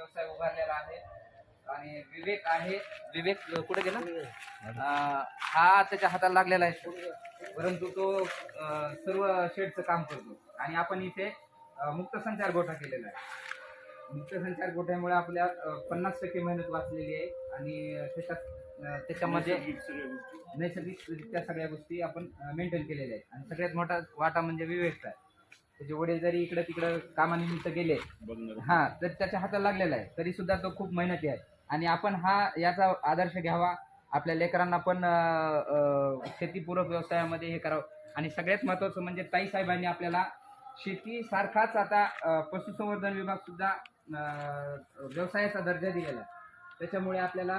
व्यवसाय उभारलेला आहे आणि विवेक आहे. विवेक कुठे गेला? हा त्याच्या हाताला लागलेला आहे, परंतु तो सर्व शेडचं काम करतो. आणि आपण इथे मुक्त संचार गोठा केलेला आहे. मुक्त संचार गोठ्यामुळे आपल्या 50% मेहनत वाचलेली आहे आणि त्याच्यामध्ये नैसर्गिकरित्या सगळ्या गोष्टी आपण मेंटेन केलेल्या आहेत. आणि सगळ्यात मोठा वाटा म्हणजे विवेकचा आहे. त्याचे वडील जरी इकडे तिकडे कामानिमित्त गेले तर त्याच्या हाताला लागलेला आहे, तरी सुद्धा तो खूप मेहनती आहे. आणि आपण याचा आदर्श घ्यावा, आपल्या लेकरांना पण शेतीपूरक व्यवसायामध्ये हे करावं. आणि सगळ्यात महत्त्वाचं म्हणजे ताई साहेबांनी आपल्याला शेतीसारखाच आता पशुसंवर्धन विभाग सुद्धा व्यवसायाचा दर्जा दिलेला आहे. त्याच्यामुळे आपल्याला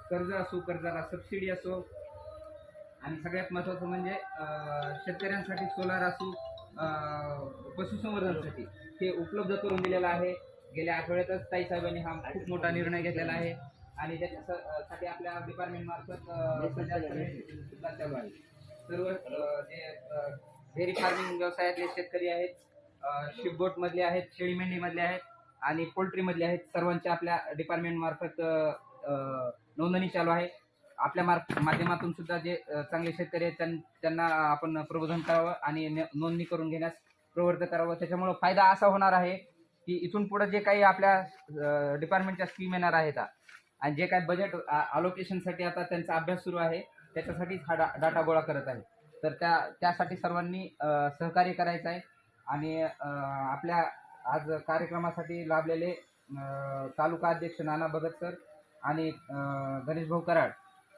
कर्ज असो, कर्जाला सबसिडी असो, आणि सगळ्यात महत्त्वाचं म्हणजे शेतकऱ्यांसाठी सोलार असो, पशुसंवर्धनासाठी हे उपलब्ध करून दिलेलं आहे. गेल्या आठवड्यातच ताई साहेबांनी हा खूप मोठा निर्णय घेतलेला आहे आणि त्याच्यासाठी आपल्या डिपार्टमेंट मार्फत सुद्धा चालू आहे. सर्व जे डेअरी फार्मिंग व्यवसायातले शेतकरी आहेत, शिपबोट मधले आहेत, शेळी मेंढी मधले आहेत आणि पोल्ट्री मधले आहेत, सर्वांच्या आपल्या डिपार्टमेंट मार्फत नोंदणी चालू आहे. आपल्या माध्यमातून सुद्धा जे चांगले शेतकरी आहेत त्यांना आपण प्रबोधन करावं आणि नोंदणी करून घेण्यास प्रवृत्त करावं. त्याच्यामुळं फायदा असा होणार आहे की इथून पुढे जे काही आपल्या डिपार्टमेंटच्या स्कीम येणार आहेत आणि जे काही बजेट अलोकेशनसाठी आता त्यांचा अभ्यास सुरू आहे, त्याच्यासाठीच हा डाटा गोळा करत आहे. तर त्यासाठी सर्वांनी सहकार्य करायचं आहे. आणि आपल्या आज कार्यक्रमासाठी लाभलेले तालुका अध्यक्ष नाना भगत सर आणि गणेश भाऊ कराड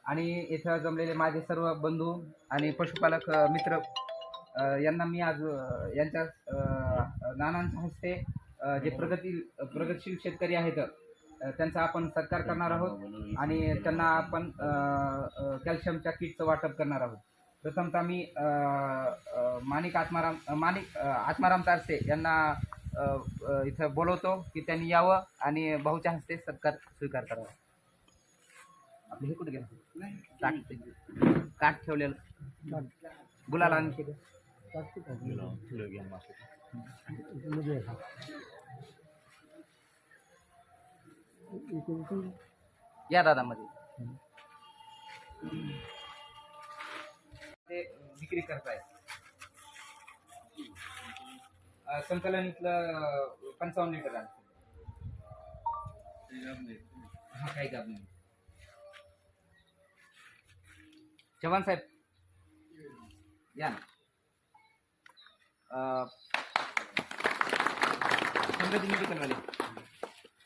आणि इथं जमलेले माझे सर्व बंधू आणि पशुपालक मित्र यांना मी आज यांच्या नानांच्या हस्ते जे प्रगतशील शेतकरी आहेत त्यांचा आपण सत्कार करणार आहोत आणि त्यांना आपण कॅल्शियमच्या किटचं वाटप करणार आहोत. प्रथमतः मी आत्माराम तारसे यांना इथं बोलवतो की त्यांनी यावं आणि भाऊच्या हस्ते सत्कार स्वीकार करावा. आपले हे कुठे गेलं? काठ ठेवलेलं गुलाल आणि या दादा मध्ये ते विक्री करताय. संकलन इथलं 55 लिटर आहे. हा काही गाब नाही. चव्हाण साहेब या ना. समृद्धी मेडिकल वाले